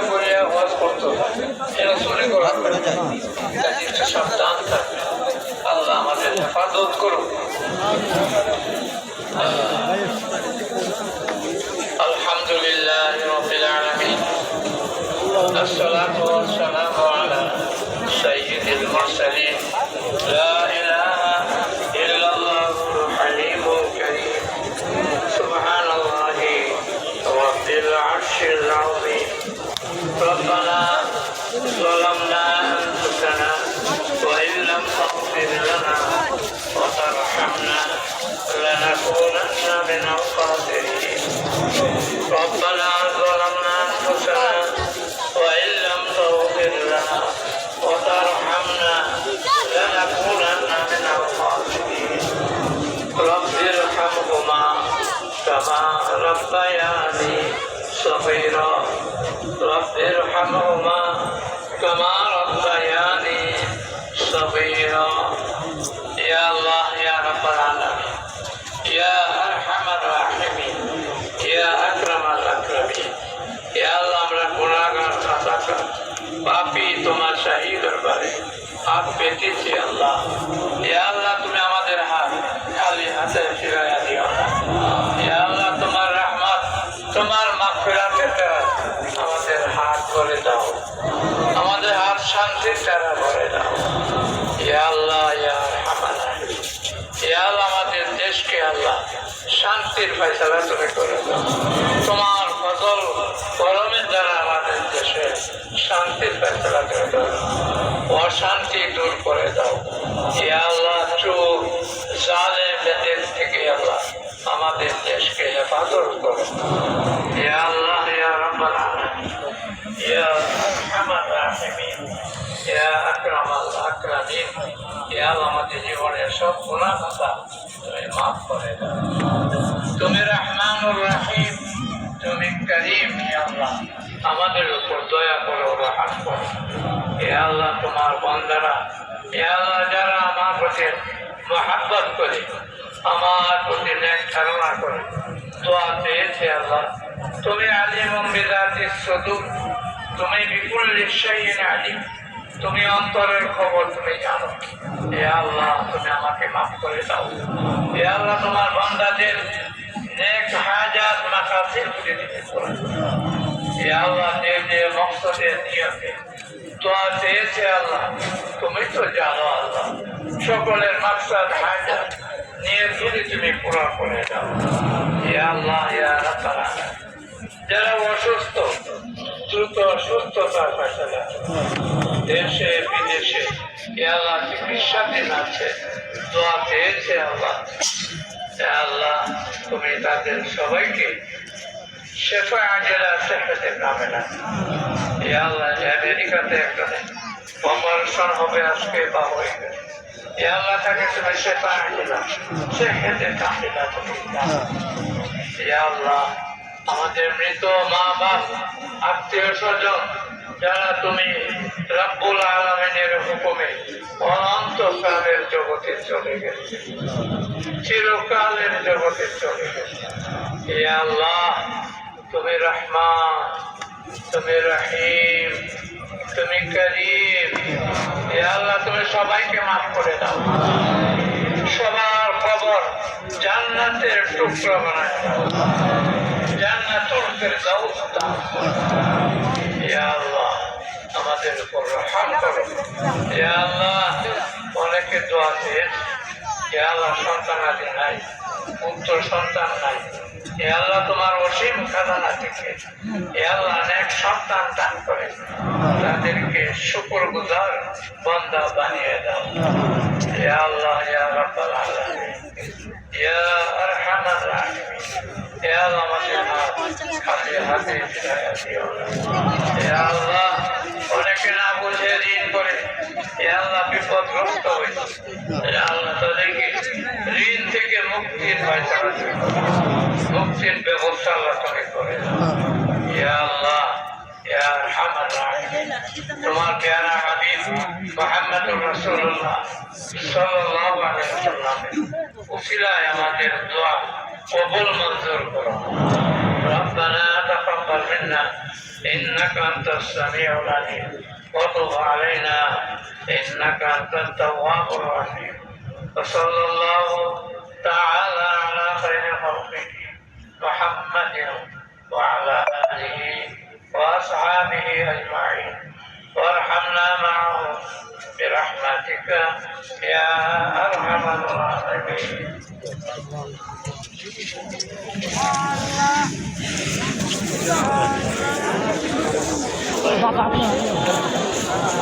বলিয়া ওয়াজ করতো এরা চুরি করা কাজে একটু সাবধান থাকবে। আল্লাহ আমাদের হেফাজত করুন। আলহামদুলিল্লাহ রাব্বিল আলামিন, আসসালাতু ওয়াসসালামু আলা সাইয়্যিদিল মুরসালিন, লা ইলাহা ইল্লাল্লাহুল হালিমুল কারীম, সুবহানাল্লাহি রাব্বিল আরশিল আযীম। রব্বানা যালামনা আনফুসানা ওয়া ইল্লাম তাগফির লানা ওয়া তারহামনা লানাকুনান্না মিনাল খাসিরিন। ربنا ظلمنا أنفسنا وإن لم تغفر لنا وترحمنا لنكونن من الخاسرين رب ارحمهما كما ربياني صغيرا رب ارحمهما كما ربياني صغيرا يا الله يا رب العالمين يا أرحم الراحمين يا أكرم الأكرمين يا الله আমরা গুনাহগার খাতাকার পাপী তোমার শাহী দরবারে হাত পেতেছি আল্লাহ। ইয়া আল্লাহ তুমি আমাদের হাত খালি হাতে ফিরাইয়া দিও না। ইয়া আল্লাহ তোমার রহমত তোমার মাগফিরাতের দ্বারা আমাদের হাত ভরে দাও, আমাদের হাত শান্তির দ্বারা ভরে দাও। ইয়া আল্লাহ ইয়া আরহামার রাহিমিন, ইয়া আল্লাহ আমাদের দেশকে আল্লাহ শান্তির ফয়সালা তুমি করে দাও। তোমার ফজল করমের দ্বারা আমাদের দেশে শান্তির ফয়সালা করে দাও, অশান্তি দূর করে দাও। ইয়া আল্লাহ চোর জালেমদের থেকে আল্লাহ আমাদের দেশকে হেফাজত করো। ইয়া আল্লাহ ইয়া রাব্বাল আলামিন ইয়া আরহামার রাহিমিন ইয়া আকরামাল আকরামিন, ইয়া আল্লাহ আমাদের জীবনের সব গুনাহ খাতা তুমি মাফ করে দাও। তুমি রহমানুর রহিম, তুমি করিম, ইয়া আল্লাহ আমাদের উপর দয়া করো, রহম করো। ইয়া আল্লাহ তোমার বান্দারা ইয়া আল্লাহ যারা আমার প্রতি মহব্বত করে, আমার প্রতি নেক ধারণা করে দোয়া পেয়েছে আল্লাহ, তুমি আলিমুম বিযাতিস সুদূর, তুমি বিকুল্লি শাইইন আলিম, তুমি অন্তরের খবর তুমি জানো। ইয়া আল্লাহ তুমি আমাকে মাফ করে দাও। ইয়া আল্লাহ তোমার বান্দাদের নেক হাজাত মাকাসিদ পূরণ করে দাও। ইয়া আল্লাহ যে মকসদে নিয়তে দোয়া চেয়েছে আল্লাহ তুমি তো জানো আল্লাহ, সকলের মাকসাদ হাজাত নিয়তগুলি তুমি পুরা করে দাও। ইয়া আল্লাহ ইয়া রাব্বাল আলামিন যারা অসুস্থ দ্রুত সুস্থতার ফয়সালা দেশে বিদেশে ইয়া আল্লাহ চিকিৎসাধীন আছে দোয়া পেয়েছে আল্লাহ, ইয়া আল্লাহ তুমি তাদের সবাইকে শেফা আজেলা সেফাতে কামেলা। ইয়া আল্লাহ আমেরিকাতে একটা অপারেশন হবে আজকে বা হয়ে গেছে, ইয়া আল্লাহ তাকে তুমি শেফা আজেলা সেফাতে কামেলা তুমি দাও। ইয়া আল্লাহ আমাদের মৃত মা বাপ আত্মীয় স্বজন যারা তুমি রব্বুল আলামিনের হুকুমে অনন্তকালের জগতে চলে গেছে, চিরকালের জগতে চলে গেছে, ইয়া আল্লাহ তুমি রহমান, তুমি রহিম, তুমি করিম, ইয়া আল্লাহ তুমি সবাইকে মাফ করে দাও, সবার খবর জান্নাতের টুকরা বানায় দাও, জান্নাতুল ফিরদাউস দাও। ইয়া আল্লাহ আমাদের উপর রহম করো। ইয়া আল্লাহ অনেকে দোয়া চেয়েছে, ইয়া আল্লাহ সন্তানাদি নাই, পুত্র সন্তান নাই, ইয়া আল্লাহ তোমার অসীম খাজানা থেকে ইয়া আল্লাহ অনেক সন্তান দান করে তাদেরকে শুকরগুজার বান্দা বানিয়ে দাও। ইয়া আল্লাহ ইয়া রাব্বাল আলামিন ইয়া আরহামার রাহিমিন, ইয়া আল্লাহ আমাদের খালি হাতে ফিরাইয়া দিও না। ইয়া আল্লাহ অনেকে না বুঝে ঋণ করে ইয়া আল্লাহ বিপদগ্রস্ত হয়েছে, ইয়া আল্লাহ তাদেরকে ঋণ থেকে মুক্তির ফয়সালা তুমি করো, মুক্তির ব্যবস্থা আল্লাহ তুমি করে দাও। ইয়া আল্লাহ ইয়া আরহামার রাহিমিন তোমার প্যারা হাবিব মুহাম্মদুর রাসূলুল্লাহ সাল্লাল্লাহু আলাইহি ওয়াসাল্লামের উসিলায় আমাদের দোয়া কবুল মঞ্জুর করো। ربنا تقبل منا إنك أنت السميع العليم وتب علينا إنك أنت التواب الرحيم وصلى الله تعالى على خير خلقه محمد وعلى آله وأصحابه أجمعين وارحمنا معهم برحمتك يا أرحم الراحمين. Allah.